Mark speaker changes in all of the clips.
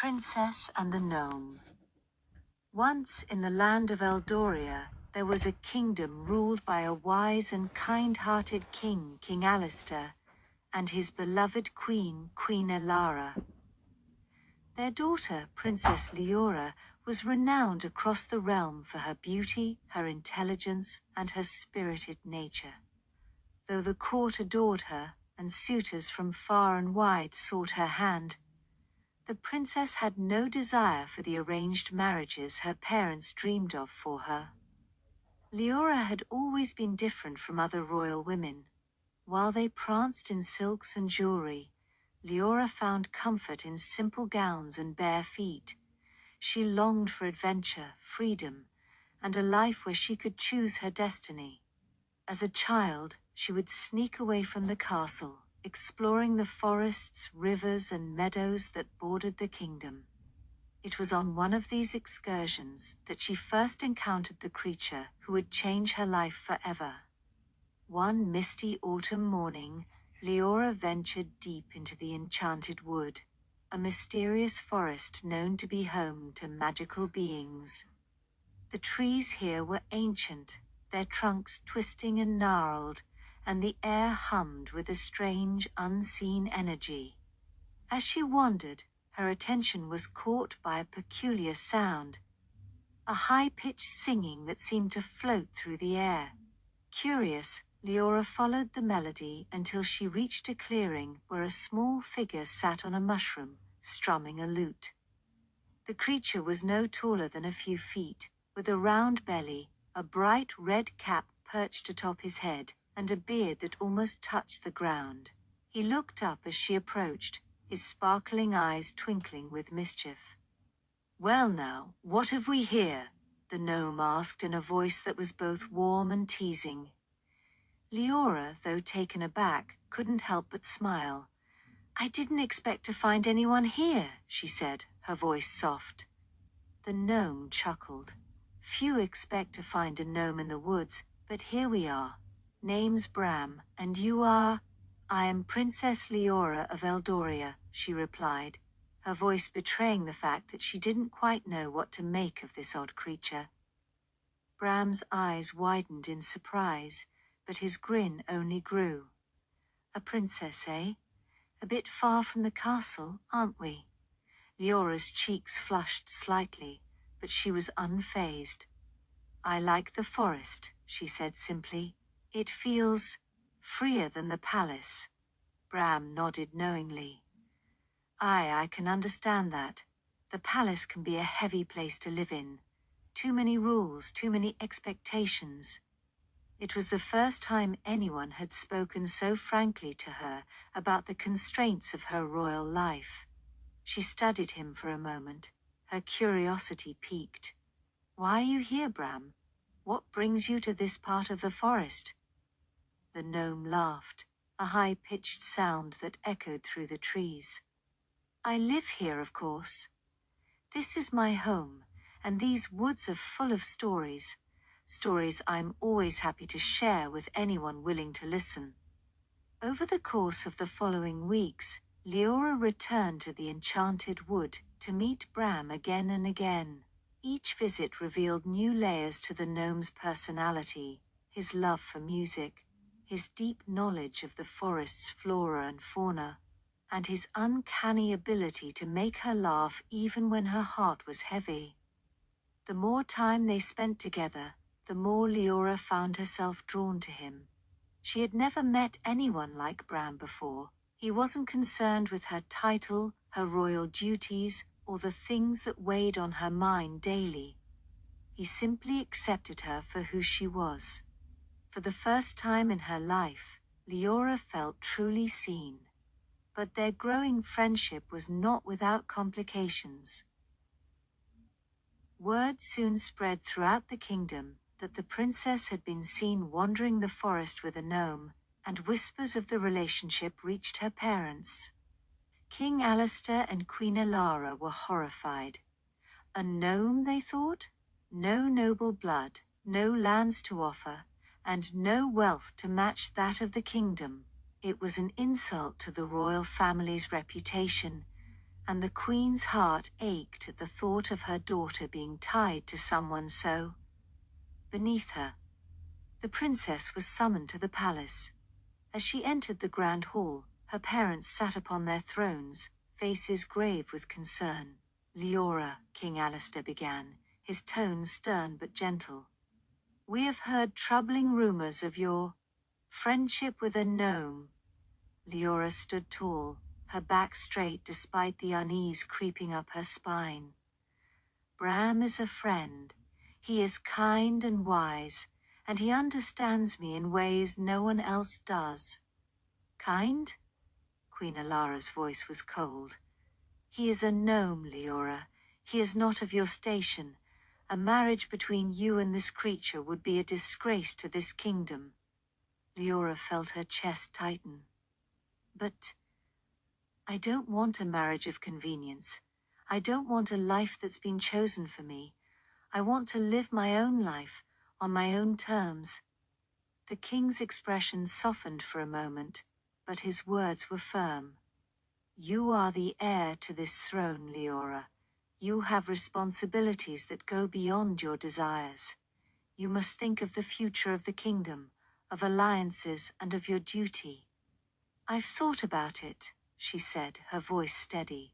Speaker 1: Princess and the Gnome. Once in the land of Eldoria, there was a kingdom ruled by a wise and kind-hearted king, King Alistair, and his beloved queen, Queen Elara. Their daughter, Princess Leora, was renowned across the realm for her beauty, her intelligence, and her spirited nature. Though the court adored her, and suitors from far and wide sought her hand, the princess had no desire for the arranged marriages her parents dreamed of for her. Leora had always been different from other royal women. While they pranced in silks and jewelry, Leora found comfort in simple gowns and bare feet. She longed for adventure, freedom, and a life where she could choose her destiny. As a child, she would sneak away from the castle, exploring the forests, rivers, and meadows that bordered the kingdom. It was on one of these excursions that she first encountered the creature who would change her life forever. One misty autumn morning, Leora ventured deep into the enchanted wood, a mysterious forest known to be home to magical beings. The trees here were ancient, their trunks twisting and gnarled, and the air hummed with a strange, unseen energy. As she wandered, her attention was caught by a peculiar sound, a high-pitched singing that seemed to float through the air. Curious, Leora followed the melody until she reached a clearing where a small figure sat on a mushroom, strumming a lute. The creature was no taller than a few feet, with a round belly, a bright red cap perched atop his head, and a beard that almost touched the ground. He looked up as she approached, his sparkling eyes twinkling with mischief. "Well now, what have we here?" the gnome asked in a voice that was both warm and teasing. Leora, though taken aback, couldn't help but smile. "I didn't expect to find anyone here," she said, her voice soft. The gnome chuckled. "Few expect to find a gnome in the woods, but here we are. Name's Bram, and you are?" "I am Princess Leora of Eldoria," she replied, her voice betraying the fact that she didn't quite know what to make of this odd creature. Bram's eyes widened in surprise, but his grin only grew. "A princess, eh? A bit far from the castle, aren't we?" Leora's cheeks flushed slightly, but she was unfazed. "I like the forest," she said simply. "It feels freer than the palace." Bram nodded knowingly. I can understand that. The palace can be a heavy place to live in. Too many rules, too many expectations." It was the first time anyone had spoken so frankly to her about the constraints of her royal life. She studied him for a moment, her curiosity piqued. "Why are you here, Bram? What brings you to this part of the forest?" The gnome laughed, a high-pitched sound that echoed through the trees. "I live here, of course. This is my home, and these woods are full of stories. Stories I'm always happy to share with anyone willing to listen." Over the course of the following weeks, Leora returned to the enchanted wood to meet Bram again and again. Each visit revealed new layers to the gnome's personality, his love for music, his deep knowledge of the forest's flora and fauna, and his uncanny ability to make her laugh even when her heart was heavy. The more time they spent together, the more Leora found herself drawn to him. She had never met anyone like Bram before. He wasn't concerned with her title, her royal duties, or the things that weighed on her mind daily. He simply accepted her for who she was. For the first time in her life, Leora felt truly seen. But their growing friendship was not without complications. Word soon spread throughout the kingdom that the princess had been seen wandering the forest with a gnome, and whispers of the relationship reached her parents. King Alistair and Queen Elara were horrified. A gnome, they thought? No noble blood, no lands to offer, and no wealth to match that of the kingdom. It was an insult to the royal family's reputation, and the queen's heart ached at the thought of her daughter being tied to someone so beneath her. The princess was summoned to the palace. As she entered the grand hall, her parents sat upon their thrones, faces grave with concern. "Leora," King Alistair began, his tone stern but gentle. "We have heard troubling rumors of your friendship with a gnome." Leora stood tall, her back straight despite the unease creeping up her spine. "Bram is a friend. He is kind and wise, and he understands me in ways no one else does." "Kind?" Queen Alara's voice was cold. "He is a gnome, Leora. He is not of your station. A marriage between you and this creature would be a disgrace to this kingdom." Leora felt her chest tighten. "But I don't want a marriage of convenience. I don't want a life that's been chosen for me. I want to live my own life, on my own terms." The king's expression softened for a moment, but his words were firm. "You are the heir to this throne, Leora. You have responsibilities that go beyond your desires. You must think of the future of the kingdom, of alliances, and of your duty." "I've thought about it," she said, her voice steady.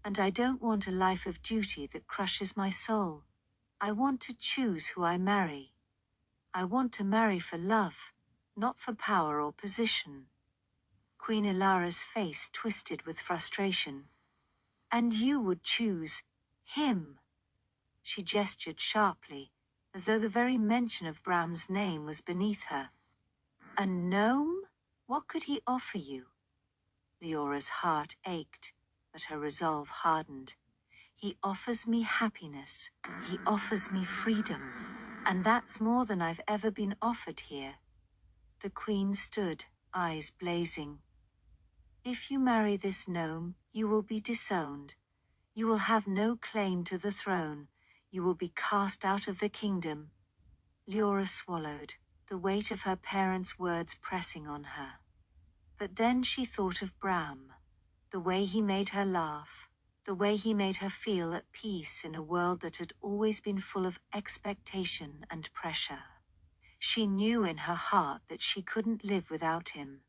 Speaker 1: "And I don't want a life of duty that crushes my soul. I want to choose who I marry. I want to marry for love, not for power or position." Queen Ilara's face twisted with frustration. "And you would choose him?" She gestured sharply, as though the very mention of Bram's name was beneath her. "A gnome? What could he offer you?" Leora's heart ached, but her resolve hardened. "He offers me happiness. He offers me freedom. And that's more than I've ever been offered here." The queen stood, eyes blazing. "If you marry this gnome, you will be disowned. You will have no claim to the throne. You will be cast out of the kingdom." Leora swallowed, the weight of her parents' words pressing on her. But then she thought of Bram, the way he made her laugh, the way he made her feel at peace in a world that had always been full of expectation and pressure. She knew in her heart that she couldn't live without him.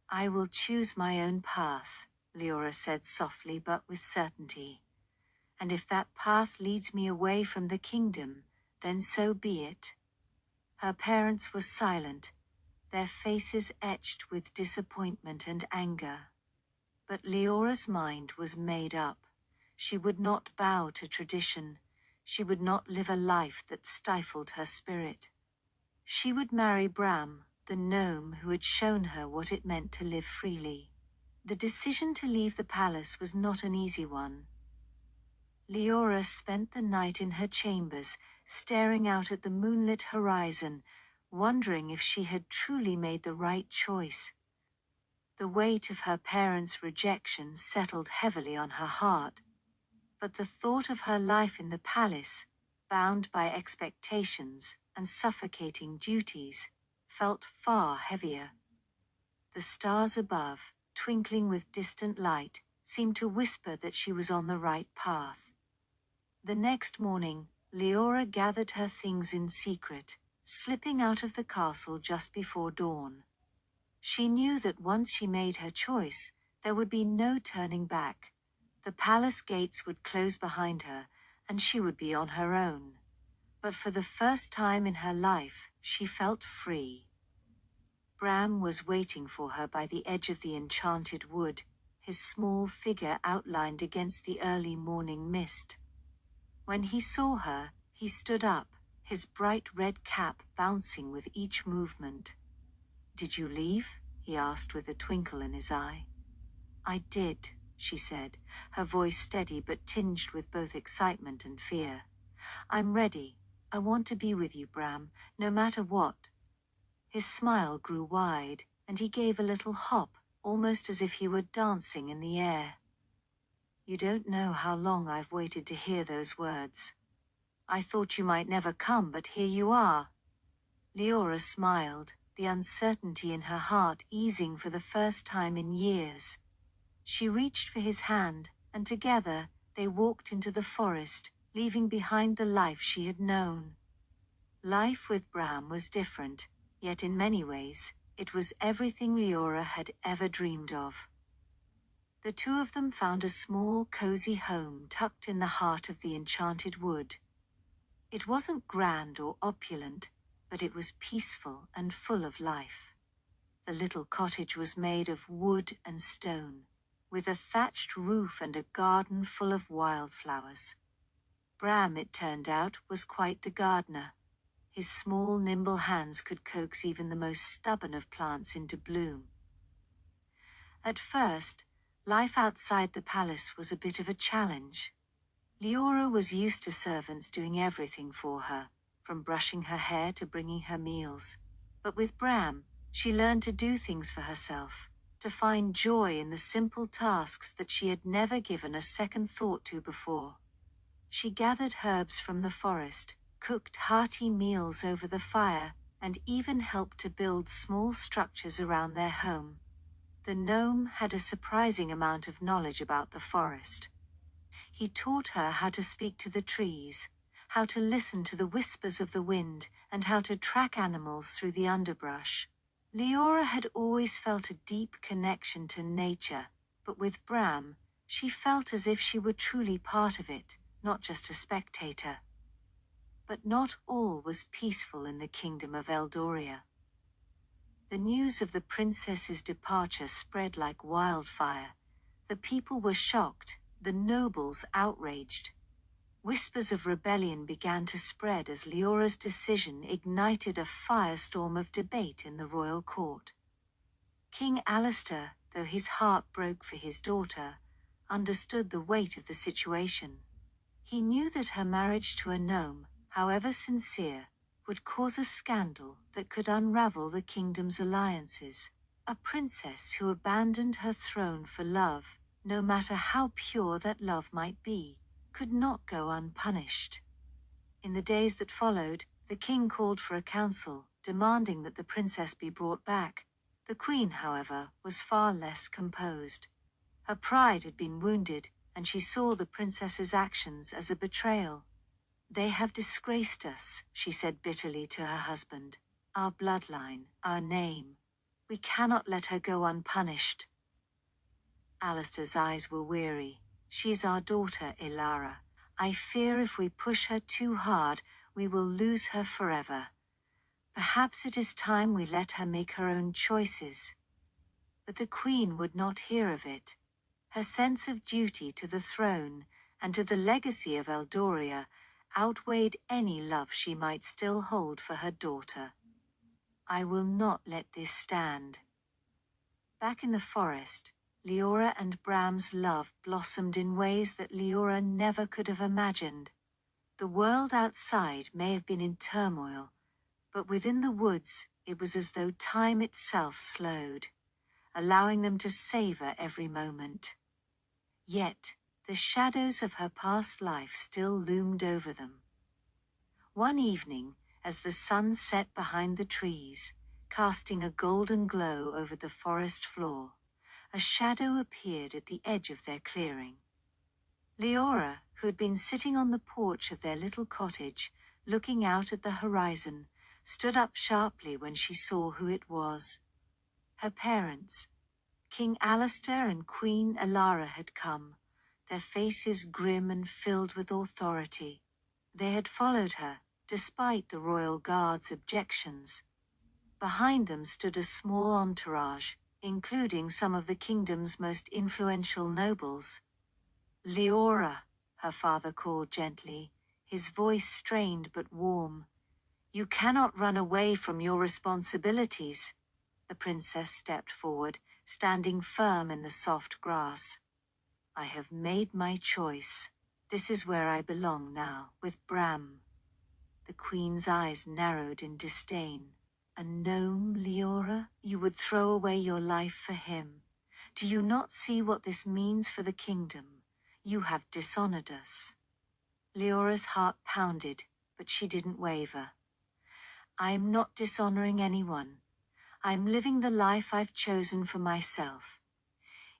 Speaker 1: "I will choose my own path," Leora said softly but with certainty. "And if that path leads me away from the kingdom, then so be it." Her parents were silent, their faces etched with disappointment and anger. But Leora's mind was made up. She would not bow to tradition. She would not live a life that stifled her spirit. She would marry Bram, the gnome who had shown her what it meant to live freely. The decision to leave the palace was not an easy one. Leora spent the night in her chambers, staring out at the moonlit horizon, wondering if she had truly made the right choice. The weight of her parents' rejection settled heavily on her heart, but the thought of her life in the palace, bound by expectations and suffocating duties, felt far heavier. The stars above, twinkling with distant light, seemed to whisper that she was on the right path. The next morning, Leora gathered her things in secret, slipping out of the castle just before dawn. She knew that once she made her choice, there would be no turning back. The palace gates would close behind her, and she would be on her own. But for the first time in her life, she felt free. Bram was waiting for her by the edge of the enchanted wood, his small figure outlined against the early morning mist. When he saw her, he stood up, his bright red cap bouncing with each movement. "Did you leave?" he asked with a twinkle in his eye. "I did," she said, her voice steady but tinged with both excitement and fear. "I'm ready. I want to be with you, Bram, no matter what." His smile grew wide, and he gave a little hop, almost as if he were dancing in the air. "You don't know how long I've waited to hear those words. I thought you might never come, but here you are." Leora smiled, the uncertainty in her heart easing for the first time in years. She reached for his hand, and together they walked into the forest, leaving behind the life she had known. Life with Bram was different, yet in many ways, it was everything Leora had ever dreamed of. The two of them found a small, cozy home tucked in the heart of the enchanted wood. It wasn't grand or opulent, but it was peaceful and full of life. The little cottage was made of wood and stone, with a thatched roof and a garden full of wildflowers. Bram, it turned out, was quite the gardener. His small, nimble hands could coax even the most stubborn of plants into bloom. At first, life outside the palace was a bit of a challenge. Leora was used to servants doing everything for her, from brushing her hair to bringing her meals. But with Bram, she learned to do things for herself, to find joy in the simple tasks that she had never given a second thought to before. She gathered herbs from the forest, cooked hearty meals over the fire, and even helped to build small structures around their home. The gnome had a surprising amount of knowledge about the forest. He taught her how to speak to the trees, how to listen to the whispers of the wind, and how to track animals through the underbrush. Leora had always felt a deep connection to nature, but with Bram, she felt as if she were truly part of it, not just a spectator. But not all was peaceful in the kingdom of Eldoria. The news of the princess's departure spread like wildfire. The people were shocked, the nobles outraged. Whispers of rebellion began to spread as Leora's decision ignited a firestorm of debate in the royal court. King Alistair, though his heart broke for his daughter, understood the weight of the situation. He knew that her marriage to a gnome, however sincere, would cause a scandal that could unravel the kingdom's alliances. A princess who abandoned her throne for love, no matter how pure that love might be, could not go unpunished. In the days that followed, the king called for a council, demanding that the princess be brought back. The queen, however, was far less composed. Her pride had been wounded, and she saw the princess's actions as a betrayal. "They have disgraced us," she said bitterly to her husband. "Our bloodline, our name. We cannot let her go unpunished." Alistair's eyes were weary. "She's our daughter, Ilara. I fear if we push her too hard, we will lose her forever. Perhaps it is time we let her make her own choices." But the queen would not hear of it. Her sense of duty to the throne and to the legacy of Eldoria outweighed any love she might still hold for her daughter. "I will not let this stand." Back in the forest, Leora and Bram's love blossomed in ways that Leora never could have imagined. The world outside may have been in turmoil, but within the woods it was as though time itself slowed, allowing them to savor every moment. Yet, the shadows of her past life still loomed over them. One evening, as the sun set behind the trees, casting a golden glow over the forest floor, a shadow appeared at the edge of their clearing. Leora, who had been sitting on the porch of their little cottage, looking out at the horizon, stood up sharply when she saw who it was. Her parents, King Alistair and Queen Ilara, had come, their faces grim and filled with authority. They had followed her, despite the royal guard's objections. Behind them stood a small entourage, including some of the kingdom's most influential nobles. "Leora," her father called gently, his voice strained but warm. "You cannot run away from your responsibilities." The princess stepped forward, standing firm in the soft grass. "I have made my choice. This is where I belong now, with Bram." The queen's eyes narrowed in disdain. "A gnome, Leora? You would throw away your life for him? Do you not see what this means for the kingdom? You have dishonored us." Leora's heart pounded, but she didn't waver. "I am not dishonoring anyone. I'm living the life I've chosen for myself.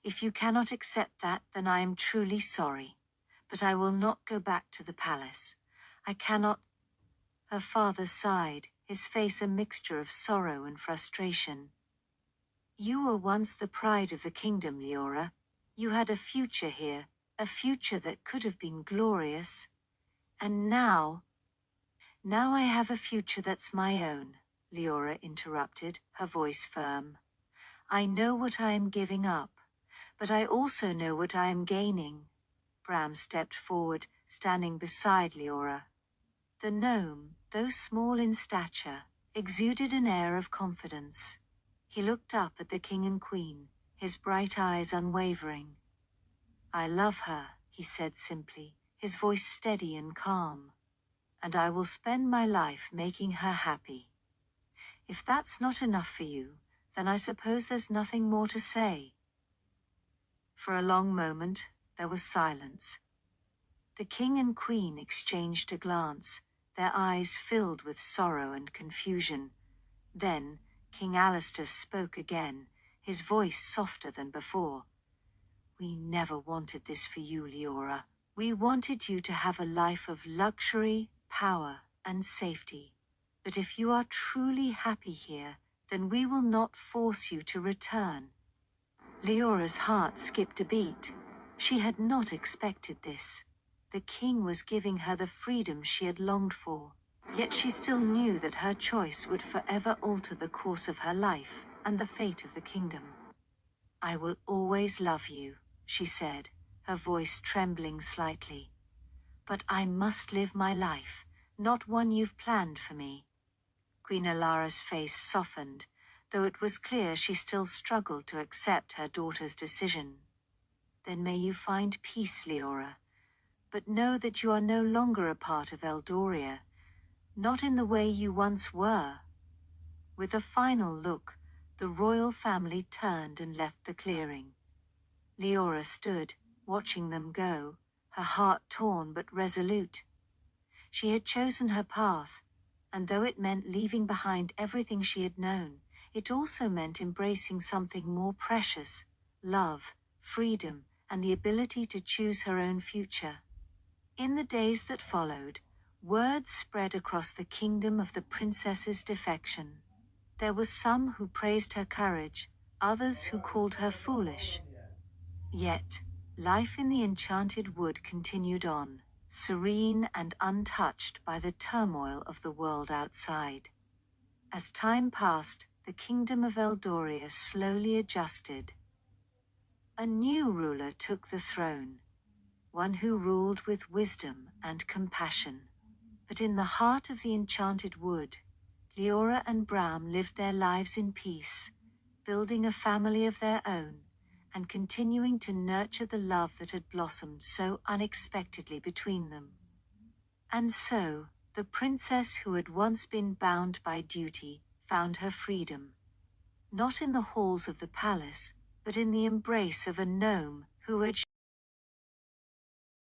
Speaker 1: If you cannot accept that, then I am truly sorry. But I will not go back to the palace. I cannot. Her father sighed, his face a mixture of sorrow and frustration. You were once the pride of the kingdom, Leora. You had a future here, a future that could have been glorious. And now I have a future that's my own, Leora interrupted, her voice firm. I know what I am giving up, but I also know what I am gaining. Bram stepped forward, standing beside Leora. The gnome, though small in stature, exuded an air of confidence. He looked up at the king and queen, his bright eyes unwavering. I love her, he said simply, his voice steady and calm. And I will spend my life making her happy. If that's not enough for you, then I suppose there's nothing more to say. For a long moment, there was silence. The king and queen exchanged a glance, their eyes filled with sorrow and confusion. Then, King Alistair spoke again, his voice softer than before. We never wanted this for you, Leora. We wanted you to have a life of luxury, power, and safety. But if you are truly happy here, then we will not force you to return. Leora's heart skipped a beat. She had not expected this. The king was giving her the freedom she had longed for. Yet she still knew that her choice would forever alter the course of her life and the fate of the kingdom. I will always love you, she said, her voice trembling slightly. But I must live my life, not one you've planned for me. Queen Alara's face softened, though it was clear she still struggled to accept her daughter's decision. Then may you find peace, Leora. But know that you are no longer a part of Eldoria, not in the way you once were. With a final look, the royal family turned and left the clearing. Leora stood, watching them go, her heart torn but resolute. She had chosen her path, and though it meant leaving behind everything she had known, it also meant embracing something more precious: love, freedom, and the ability to choose her own future. In the days that followed, word spread across the kingdom of the princess's defection. There were some who praised her courage, others who called her foolish. Yet, life in the enchanted wood continued on, serene and untouched by the turmoil of the world outside. As time passed, the kingdom of Eldoria slowly adjusted. A new ruler took the throne, one who ruled with wisdom and compassion. But in the heart of the enchanted wood, Leora and Bram lived their lives in peace, building a family of their own, and continuing to nurture the love that had blossomed so unexpectedly between them. And so, the princess who had once been bound by duty found her freedom. Not in the halls of the palace, but in the embrace of a gnome who had